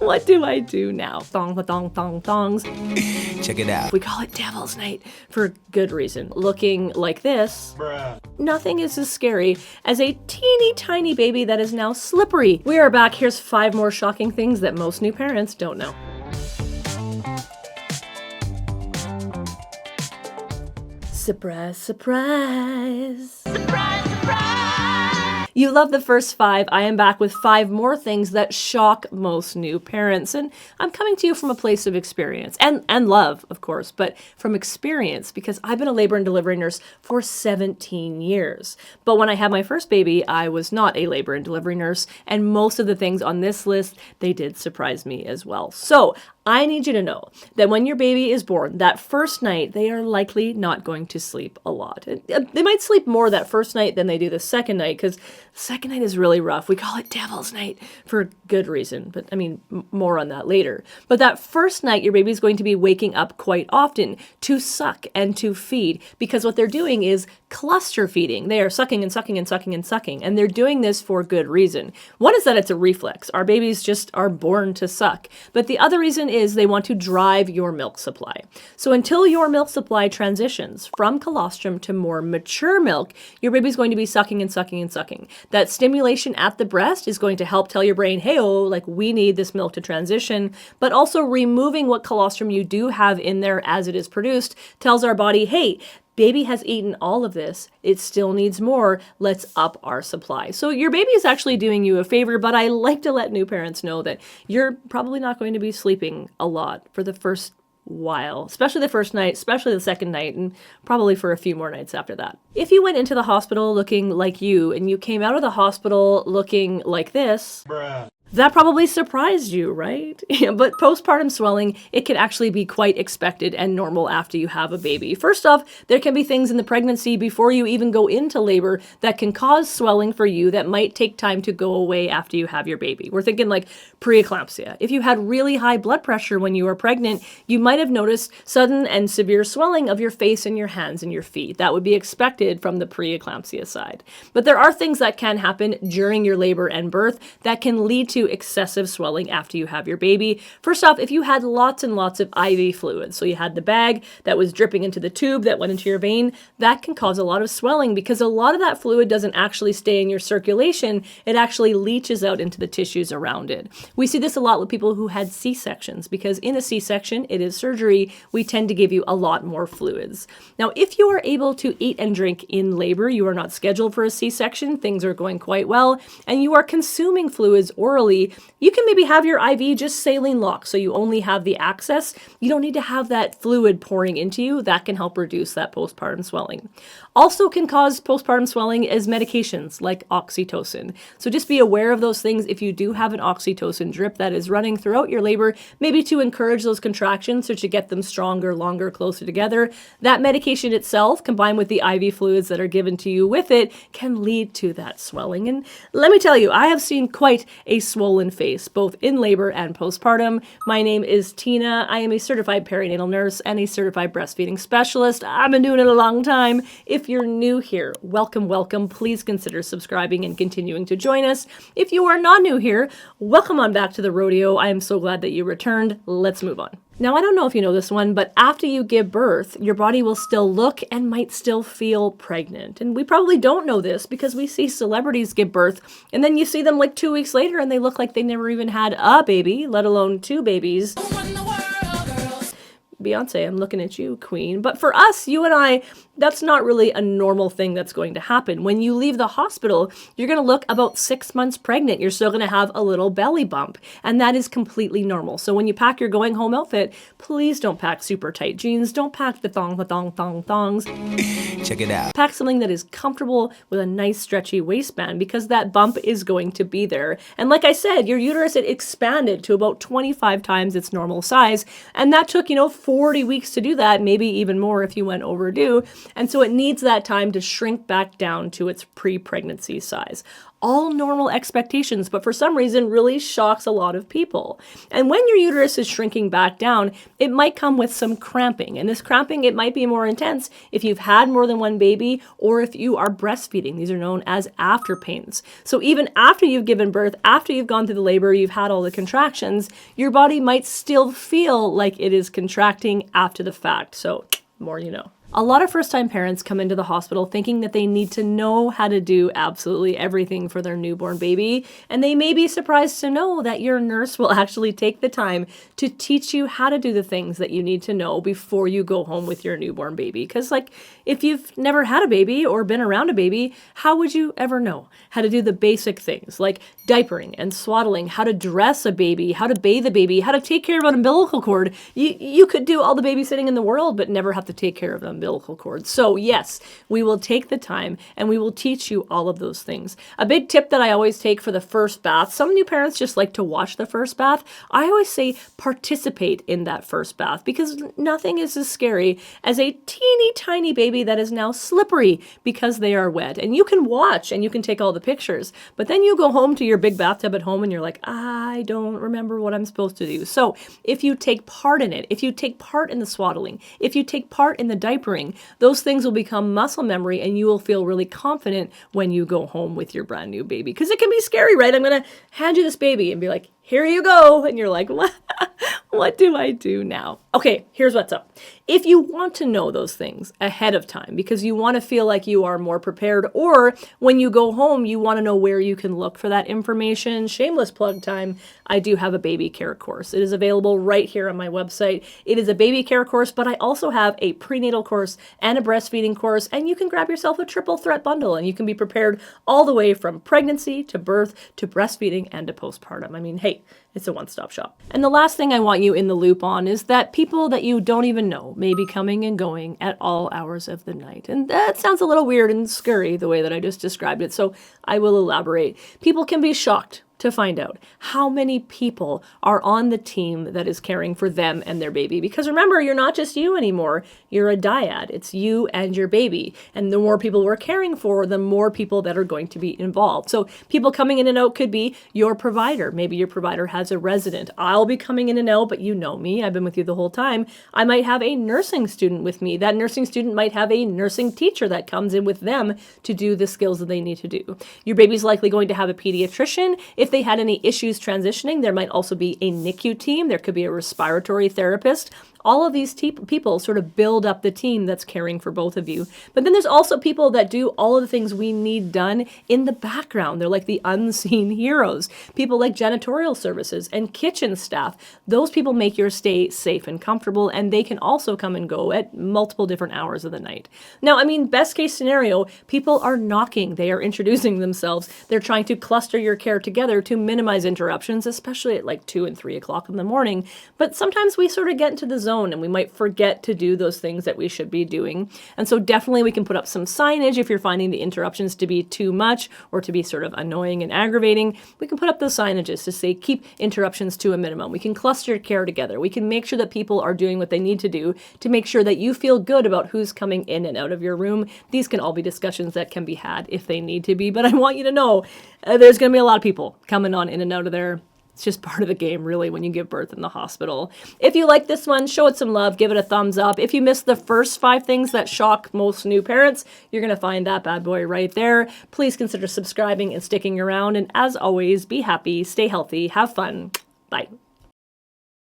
What do I do now? Thong, thong, thong, thongs. Check it out. We call it Devil's Night for good reason. Looking like this, nothing is as scary as a teeny tiny baby that is now slippery. We are back. Here's 5 more shocking things that most new parents don't know. Surprise, surprise. Surprise, surprise. You love the first 5. I am back with 5 more things that shock most new parents. And I'm coming to you from a place of experience and love, of course, but from experience because I've been a labor and delivery nurse for 17 years. But when I had my first baby, I was not a labor and delivery nurse. And most of the things on this list, they did surprise me as well. So I need you to know that when your baby is born, that first night, they are likely not going to sleep a lot. They might sleep more that first night than they do the second night, because the second night is really rough. We call it Devil's Night for good reason, but I mean, more on that later. But that first night, your baby is going to be waking up quite often to suck and to feed, because what they're doing is cluster feeding. They are sucking and sucking and sucking and sucking, and they're doing this for good reason. One is that it's a reflex. Our babies just are born to suck. But the other reason is they want to drive your milk supply. So until your milk supply transitions from colostrum to more mature milk, your baby's going to be sucking and sucking and sucking. That stimulation at the breast is going to help tell your brain, hey, oh, like we need this milk to transition, but also removing what colostrum you do have in there as it is produced tells our body, hey, baby has eaten all of this. It still needs more. Let's up our supply. So your baby is actually doing you a favor, but I like to let new parents know that you're probably not going to be sleeping a lot for the first while, especially the first night, especially the second night, and probably for a few more nights after that. If you went into the hospital looking like you and you came out of the hospital looking like this, that probably surprised you, right? But postpartum swelling, it can actually be quite expected and normal after you have a baby. First off, there can be things in the pregnancy before you even go into labor that can cause swelling for you that might take time to go away after you have your baby. We're thinking like preeclampsia. If you had really high blood pressure when you were pregnant, you might have noticed sudden and severe swelling of your face and your hands and your feet. That would be expected from the preeclampsia side. But there are things that can happen during your labor and birth that can lead to excessive swelling after you have your baby. First off, if you had lots and lots of IV fluid, so you had the bag that was dripping into the tube that went into your vein, that can cause a lot of swelling because a lot of that fluid doesn't actually stay in your circulation. It actually leaches out into the tissues around it. We see this a lot with people who had C-sections because in a C-section, it is surgery. We tend to give you a lot more fluids. Now, if you are able to eat and drink in labor, you are not scheduled for a C-section, things are going quite well, and you are consuming fluids orally, you can maybe have your IV just saline locked so you only have the access. You don't need to have that fluid pouring into you. That can help reduce that postpartum swelling. Also can cause postpartum swelling is medications like oxytocin. So just be aware of those things if you do have an oxytocin drip that is running throughout your labor, maybe to encourage those contractions or to get them stronger, longer, closer together. That medication itself, combined with the IV fluids that are given to you with it, can lead to that swelling. And let me tell you, I have seen quite a swollen face, both in labor and postpartum. My name is Tina. I am a certified perinatal nurse and a certified breastfeeding specialist. I've been doing it a long time. If you're new here, welcome, welcome. Please consider subscribing and continuing to join us. If you are not new here, welcome on back to the rodeo. I am so glad that you returned. Let's move on. Now, I don't know if you know this one, but after you give birth, your body will still look and might still feel pregnant. And we probably don't know this because we see celebrities give birth, and then you see them like 2 weeks later and they look like they never even had a baby, let alone 2 babies. Beyonce, I'm looking at you, queen. But for us, you and I, that's not really a normal thing that's going to happen. When you leave the hospital, you're going to look about 6 months pregnant. You're still going to have a little belly bump, and that is completely normal. So when you pack your going home outfit, please don't pack super tight jeans. Don't pack the thongs. Check it out. Pack something that is comfortable with a nice stretchy waistband because that bump is going to be there. And like I said, your uterus, it expanded to about 25 times its normal size. And that took, 40 weeks to do that, maybe even more if you went overdue. And so it needs that time to shrink back down to its pre-pregnancy size. all normal expectations, but for some reason really shocks a lot of people. And when your uterus is shrinking back down, it might come with some cramping. And this cramping, it might be more intense if you've had more than one baby or if you are breastfeeding. These are known as afterpains. So even after you've given birth, after you've gone through the labor, you've had all the contractions, your body might still feel like it is contracting after the fact. So more you know. A lot of first-time parents come into the hospital thinking that they need to know how to do absolutely everything for their newborn baby, and they may be surprised to know that your nurse will actually take the time to teach you how to do the things that you need to know before you go home with your newborn baby. Because, like, if you've never had a baby or been around a baby, how would you ever know how to do the basic things like diapering and swaddling, how to dress a baby, how to bathe a baby, how to take care of an umbilical cord? You could do all the babysitting in the world, but never have to take care of them umbilical cord. So yes, we will take the time and we will teach you all of those things. A big tip that I always take for the first bath, some new parents just like to watch the first bath. I always say participate in that first bath because nothing is as scary as a teeny tiny baby that is now slippery because they are wet. And you can watch and you can take all the pictures, but then you go home to your big bathtub at home and you're like, I don't remember what I'm supposed to do. So if you take part in it, if you take part in the swaddling, if you take part in the diapering, those things will become muscle memory and you will feel really confident when you go home with your brand new baby. Because it can be scary, right? I'm going to hand you this baby and be like, here you go. And you're like, what do I do now? Okay, here's what's up. If you want to know those things ahead of time because you want to feel like you are more prepared, or when you go home, you want to know where you can look for that information, shameless plug time, I do have a baby care course. It is available right here on my website. It is a baby care course, but I also have a prenatal course and a breastfeeding course, and you can grab yourself a triple threat bundle and you can be prepared all the way from pregnancy to birth to breastfeeding and to postpartum. I mean, hey, it's a one-stop shop. And the last thing I want you in the loop on is that people that you don't even know may be coming and going at all hours of the night. And that sounds a little weird and scary the way that I just described it, so I will elaborate. People can be shocked to find out how many people are on the team that is caring for them and their baby. Because remember, you're not just you anymore. You're a dyad. It's you and your baby. And the more people we're caring for, the more people that are going to be involved. So people coming in and out could be your provider. Maybe your provider has a resident. I'll be coming in and out, but you know me. I've been with you the whole time. I might have a nursing student with me. That nursing student might have a nursing teacher that comes in with them to do the skills that they need to do. Your baby's likely going to have a pediatrician. If they had any issues transitioning, there might also be a NICU team. There could be a respiratory therapist. All of these people sort of build up the team that's caring for both of you. But then there's also people that do all of the things we need done in the background. They're like the unseen heroes. People like janitorial services and kitchen staff. Those people make your stay safe and comfortable, and they can also come and go at multiple different hours of the night. Now, I mean, best case scenario, people are knocking. They are introducing themselves. They're trying to cluster your care together to minimize interruptions, especially at like 2 and 3 o'clock in the morning. But sometimes we sort of get into the zone and we might forget to do those things that we should be doing. And so definitely we can put up some signage if you're finding the interruptions to be too much or to be sort of annoying and aggravating. We can put up those signages to say keep interruptions to a minimum. We can cluster care together. We can make sure that people are doing what they need to do to make sure that you feel good about who's coming in and out of your room. These can all be discussions that can be had if they need to be, but I want you to know there's going to be a lot of people coming on in and out of there. It's just part of the game, really, when you give birth in the hospital. If you like this one, show it some love. Give it a thumbs up. If you missed the first 5 things that shock most new parents, you're going to find that bad boy right there. Please consider subscribing and sticking around. And as always, be happy, stay healthy, have fun. Bye.